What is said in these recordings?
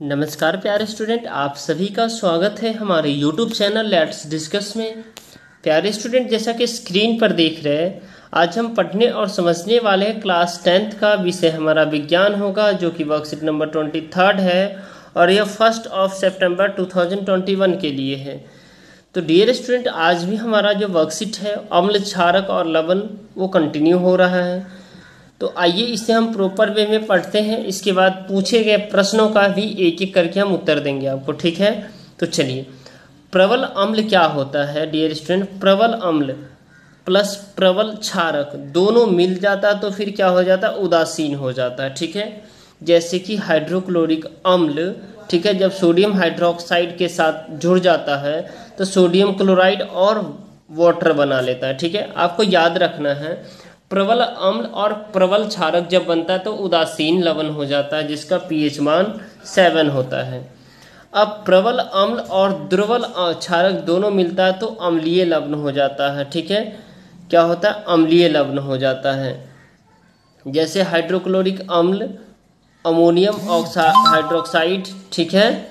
नमस्कार प्यारे स्टूडेंट, आप सभी का स्वागत है हमारे YouTube चैनल लेट्स डिस्कस में। प्यारे स्टूडेंट, जैसा कि स्क्रीन पर देख रहे हैं, आज हम पढ़ने और समझने वाले हैं क्लास 10th का विषय हमारा विज्ञान होगा, जो कि वर्कशीट नंबर 23 है और यह 1 सितंबर 2021 के लिए है। तो डियर स्टूडेंट, आज भी हमारा जो वर्कशीट है अम्ल, क्षारक और लवण वो कंटिन्यू हो रहा है। तो आइए इसे हम प्रॉपर वे में पढ़ते हैं। इसके बाद पूछे गए प्रश्नों का भी एक एक करके हम उत्तर देंगे आपको, ठीक है। तो चलिए, प्रबल अम्ल क्या होता है डियर स्टूडेंट? प्रबल अम्ल प्लस प्रबल क्षारक दोनों मिल जाता तो फिर क्या हो जाता? उदासीन हो जाता है, ठीक है। जैसे कि हाइड्रोक्लोरिक अम्ल, ठीक है, जब सोडियम हाइड्रोक्साइड के साथ जुड़ जाता है तो सोडियम क्लोराइड और वाटर बना लेता है, ठीक है। आपको याद रखना है, प्रबल अम्ल और प्रबल क्षारक जब बनता है तो उदासीन लवण हो जाता है, जिसका पीएच मान 7 होता है। अब प्रबल अम्ल और दुर्बल क्षारक दोनों मिलता है तो अम्लीय लवण हो जाता है, ठीक है। क्या होता है? अम्लीय लवण हो जाता है। जैसे हाइड्रोक्लोरिक अम्ल, अमोनियम हाइड्रोक्साइड, ठीक है,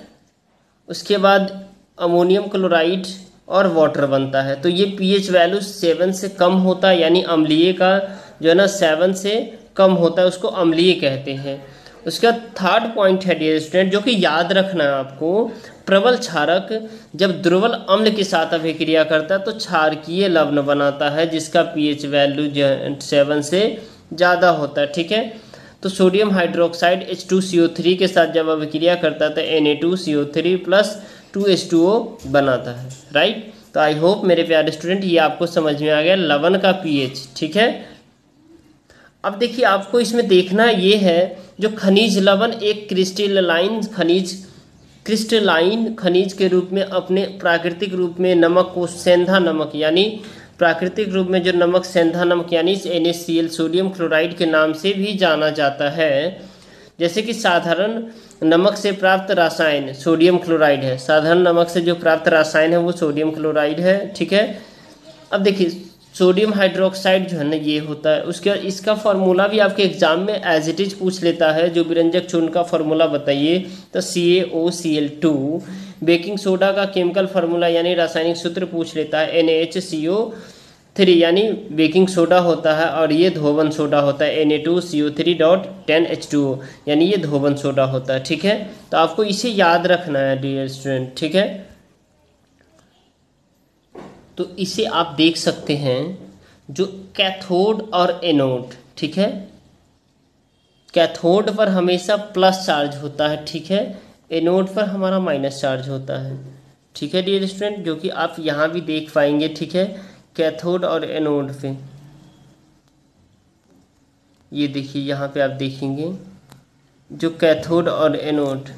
उसके बाद अमोनियम क्लोराइड और वाटर बनता है। तो ये पीएच वैल्यू 7 से कम होता है, यानी अम्लीय का जो है ना 7 से कम होता है, उसको अम्लीय कहते हैं। उसका थर्ड पॉइंट है डियर स्टूडेंट, जो कि याद रखना है आपको, प्रबल क्षारक जब दुर्बल अम्ल के साथ अभिक्रिया करता है तो क्षारकीय लवण बनाता है, जिसका पीएच वैल्यू 7 से ज़्यादा होता है, ठीक है। तो सोडियम हाइड्रोक्साइड H2CO3 के साथ जब अभिक्रिया करता है तो Na2CO3 प्लस 2H2O बनाता है, राइट। तो आई होप मेरे प्यारे स्टूडेंट ये आपको समझ में आ गया लवण का पीएच, ठीक है। अब देखिए, आपको इसमें देखना ये है, जो खनिज लवण एक क्रिस्टलाइन खनिज के रूप में अपने प्राकृतिक रूप में नमक को सेंधा नमक, यानी प्राकृतिक रूप में जो नमक सेंधा नमक यानी NaCl सोडियम क्लोराइड के नाम से भी जाना जाता है। जैसे कि साधारण नमक से प्राप्त रासायन सोडियम क्लोराइड है, साधारण नमक से जो प्राप्त रासायन है वो सोडियम क्लोराइड है, ठीक है। अब देखिए, सोडियम हाइड्रोक्साइड जो है ना ये होता है, उसके बाद इसका फार्मूला भी आपके एग्जाम में एज इट इज पूछ लेता है, जो विरंजक चूर्ण का फार्मूला बताइए, तो CaOCl2। बेकिंग सोडा का केमिकल फार्मूला यानी रासायनिक सूत्र पूछ लेता है, NaHCO3 यानी बेकिंग सोडा होता है, और ये धोवन सोडा होता है Na2CO3.10H2O यानी ये धोवन सोडा होता है, ठीक है। तो आपको इसे याद रखना है डियर स्टूडेंट, ठीक है। तो इसे आप देख सकते हैं, जो कैथोड और एनोड, ठीक है, कैथोड पर हमेशा प्लस चार्ज होता है, ठीक है, एनोड पर हमारा माइनस चार्ज होता है, ठीक है डियर स्टूडेंट, जो कि आप यहाँ भी देख पाएंगे, ठीक है, कैथोड और एनोड पे। ये देखिए, यहाँ पे आप देखेंगे जो कैथोड और एनोड,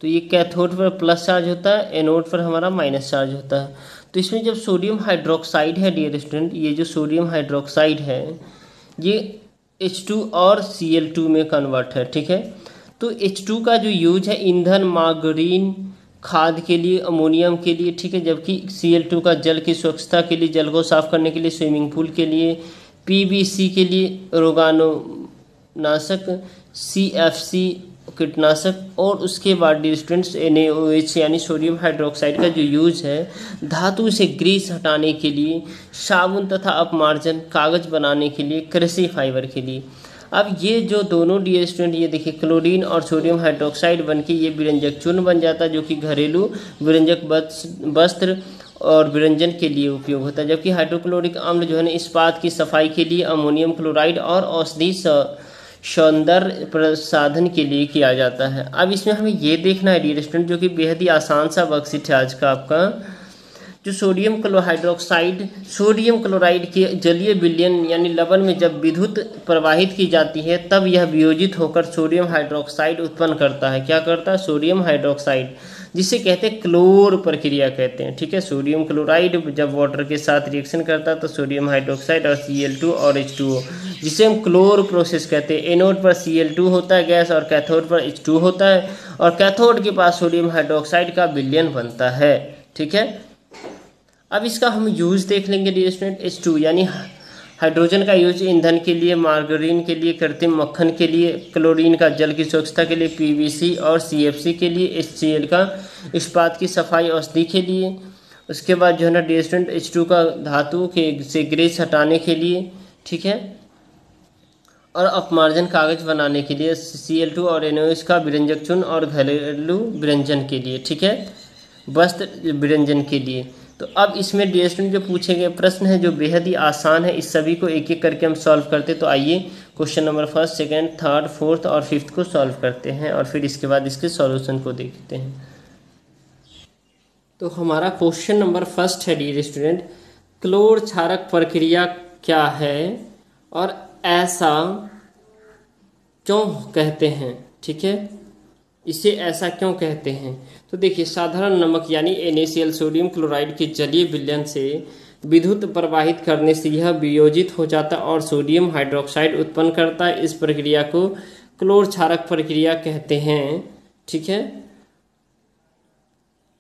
तो ये कैथोड पर प्लस चार्ज होता है, एनोड पर हमारा माइनस चार्ज होता है। तो इसमें जब सोडियम हाइड्रोक्साइड है डियर स्टूडेंट, ये जो सोडियम हाइड्रोक्साइड है ये H2 और Cl2 में कन्वर्ट है, ठीक है। तो H2 का जो यूज है ईंधन, मार्गरीन, खाद के लिए, अमोनियम के लिए, ठीक है, जबकि Cl2 का जल की स्वच्छता के लिए, जल को साफ करने के लिए, स्विमिंग पूल के लिए, PVC के लिए, रोगाणुनाशक, CFC कीटनाशक, और उसके बाद डियर स्टूडेंट्स NaOH यानी सोडियम हाइड्रोक्साइड का जो यूज है धातु से ग्रीस हटाने के लिए, साबुन तथा अपमार्जन, कागज बनाने के लिए, कृषि फाइबर के लिए। अब ये जो दोनों डियर स्टूडेंट, ये देखिए क्लोरीन और सोडियम हाइड्रोक्साइड बनके ये विरंजक चूर्ण बन जाता है, जो कि घरेलू विरंजक वस्त्र और विरंजन के लिए उपयोग होता है। जबकि हाइड्रोक्लोरिक अम्ल जो है ना इस्पात की सफाई के लिए, अमोनियम क्लोराइड और औषधि सौंदर्य प्रसाधन के लिए किया जाता है। अब इसमें हमें ये देखना है डियर स्टूडेंट, जो कि बेहद ही आसान सा वर्कशीट है आज का आपका, जो सोडियम क्लोराइड के जलीय विलयन यानी लवण में जब विद्युत प्रवाहित की जाती है तब यह वियोजित होकर सोडियम हाइड्रोक्साइड उत्पन्न करता है। क्या करता है? सोडियम हाइड्रोक्साइड, जिसे कहते हैं क्लोर प्रक्रिया कहते हैं, ठीक है। सोडियम क्लोराइड जब वाटर के साथ रिएक्शन करता है तो सोडियम हाइड्रोक्साइड और Cl2 और H2O, जिसे हम क्लोर प्रोसेस कहते हैं। एनोड पर Cl2 होता है गैस और कैथोड पर H2 होता है, और कैथोड के पास सोडियम हाइड्रोक्साइड का विलयन बनता है, ठीक है। अब इसका हम यूज देख लेंगे डियर स्टूडेंट। H2 यानी हाइड्रोजन का यूज ईंधन के लिए, मार्गरीन के लिए, कृत्रिम मक्खन के लिए, क्लोरीन का जल की स्वच्छता के लिए, पीवीसी और सीएफसी के लिए, HCl का इस्पात की सफाई औषधि के लिए। उसके बाद जो है ना डियर स्टूडेंट H2 का धातु के से ग्रेस हटाने के लिए, ठीक है, और अपमार्जन कागज बनाने के लिए, Cl2 और NaOH का विरंजक चूर्ण और घरेलू विरंजन के लिए, ठीक है, वस्त्र विरंजन के लिए। तो अब इसमें डियर स्टूडेंट जो पूछे गए प्रश्न है जो बेहद ही आसान है, इस सभी को एक एक करके हम सॉल्व करते। तो आइए क्वेश्चन नंबर 1, 2, 3, 4 और 5 को सॉल्व करते हैं और फिर इसके बाद इसके सॉल्यूशन को देखते हैं। तो हमारा क्वेश्चन नंबर 1 है डियर स्टूडेंट, क्लोर क्षारक प्रक्रिया क्या है और ऐसा क्यों कहते हैं, ठीक है, इसे ऐसा क्यों कहते हैं। तो देखिए साधारण नमक यानी NaCl सोडियम क्लोराइड के जलीय विलयन से विद्युत प्रवाहित करने से यह वियोजित हो जाता है और सोडियम हाइड्रोक्साइड उत्पन्न करता है। इस प्रक्रिया को क्लोर क्षारक प्रक्रिया कहते हैं, ठीक है।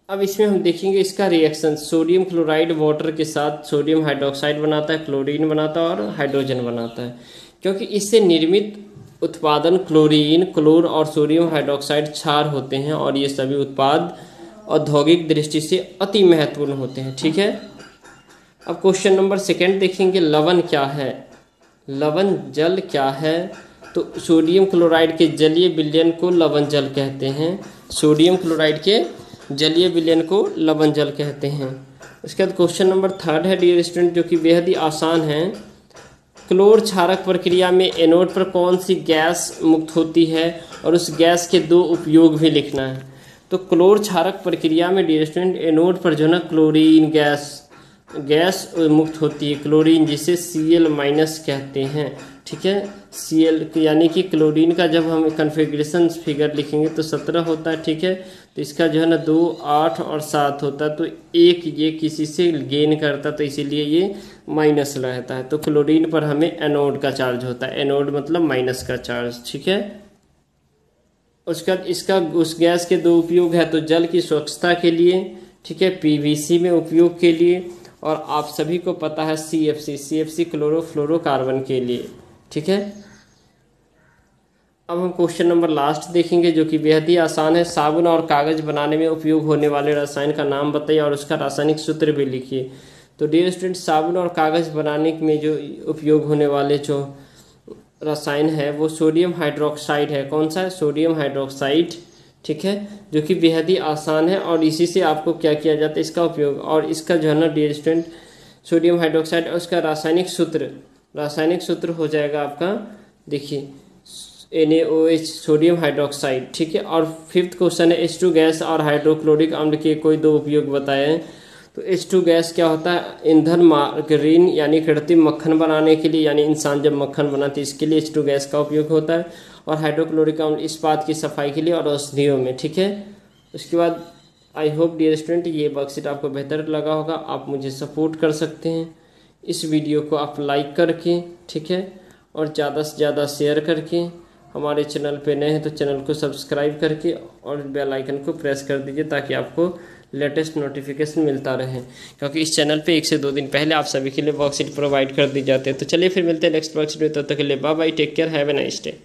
अब इसमें हम देखेंगे इसका रिएक्शन, सोडियम क्लोराइड वाटर के साथ सोडियम हाइड्रोक्साइड बनाता है, क्लोरीन बनाता है और हाइड्रोजन बनाता है। क्योंकि इससे निर्मित उत्पादन क्लोरीन, क्लोर और सोडियम हाइड्रोक्साइड क्षार होते हैं और ये सभी उत्पाद औद्योगिक दृष्टि से अति महत्वपूर्ण होते हैं, ठीक है। अब क्वेश्चन नंबर 2 देखेंगे, लवण क्या है, लवण जल क्या है। तो सोडियम क्लोराइड के जलीय विलयन को लवण जल कहते हैं, सोडियम क्लोराइड के जलीय विलयन को लवण जल कहते हैं। उसके बाद क्वेश्चन नंबर 3 है डियर स्टूडेंट जो कि बेहद ही आसान है, क्लोर क्षारक प्रक्रिया में एनोड पर कौन सी गैस मुक्त होती है और उस गैस के 2 उपयोग भी लिखना है। तो क्लोर क्षारक प्रक्रिया में डियर स्टूडेंट एनोड पर जो है ना क्लोरीन गैस मुक्त होती है, क्लोरीन जिसे Cl- कहते हैं, ठीक है। Cl यानी कि क्लोरीन का जब हम कन्फिग्रेशन फिगर लिखेंगे तो 17 होता है, ठीक है। तो इसका जो है ना 2, 8 और 7 होता है, तो 1 ये किसी से गेन करता है तो इसीलिए ये माइनस रहता है। तो क्लोरीन पर हमें एनोड का चार्ज होता है, एनोड मतलब माइनस का चार्ज, ठीक है। उसके बाद इसका उस गैस के 2 उपयोग है, तो जल की स्वच्छता के लिए, ठीक है, पीवीसी में उपयोग के लिए और आप सभी को पता है CFC क्लोरोफ्लोरोकार्बन के लिए, ठीक है। अब हम क्वेश्चन नंबर लास्ट देखेंगे जो कि बेहद ही आसान है, साबुन और कागज बनाने में उपयोग होने वाले रसायन का नाम बताइए और उसका रासायनिक सूत्र भी लिखिए। तो डियर स्टूडेंट साबुन और कागज बनाने में जो उपयोग होने वाले जो रसायन है वो सोडियम हाइड्रोक्साइड है। कौन सा है, सोडियम हाइड्रोक्साइड, ठीक है, जो कि बेहद ही आसान है और इसी से आपको क्या किया जाता है इसका उपयोग। और इसका जो है ना डियर स्टूडेंट सोडियम हाइड्रोक्साइड और उसका रासायनिक सूत्र हो जाएगा आपका, देखिए NaOH सोडियम हाइड्रोक्साइड, ठीक है। और 5th क्वेश्चन है H2 गैस और हाइड्रोक्लोरिक अम्ल के कोई 2 उपयोग बताए हैं। तो H2 गैस क्या होता है, ईंधन, मार्गरीन यानी कृत्रिम मक्खन बनाने के लिए, यानी इंसान जब मक्खन बनाते हैं इसके लिए H2 गैस का उपयोग होता है। और हाइड्रोक्लोरिक अम्ल इस्पात की सफाई के लिए और औषधियों में, ठीक है। उसके बाद आई होप डियर स्टूडेंट ये वर्कशीट आपको बेहतर लगा होगा। आप मुझे सपोर्ट कर सकते हैं इस वीडियो को आप लाइक करके, ठीक है, और ज़्यादा से ज़्यादा शेयर करके। हमारे चैनल पे नए हैं तो चैनल को सब्सक्राइब करके और बेल आइकन को प्रेस कर दीजिए ताकि आपको लेटेस्ट नोटिफिकेशन मिलता रहे, क्योंकि इस चैनल पे 1 से 2 दिन पहले आप सभी के लिए वर्कशीट प्रोवाइड कर दी जाते हैं। तो चलिए फिर मिलते हैं नेक्स्ट वर्कशीट में, तब तक के लिए bye bye, take care, have a nice day.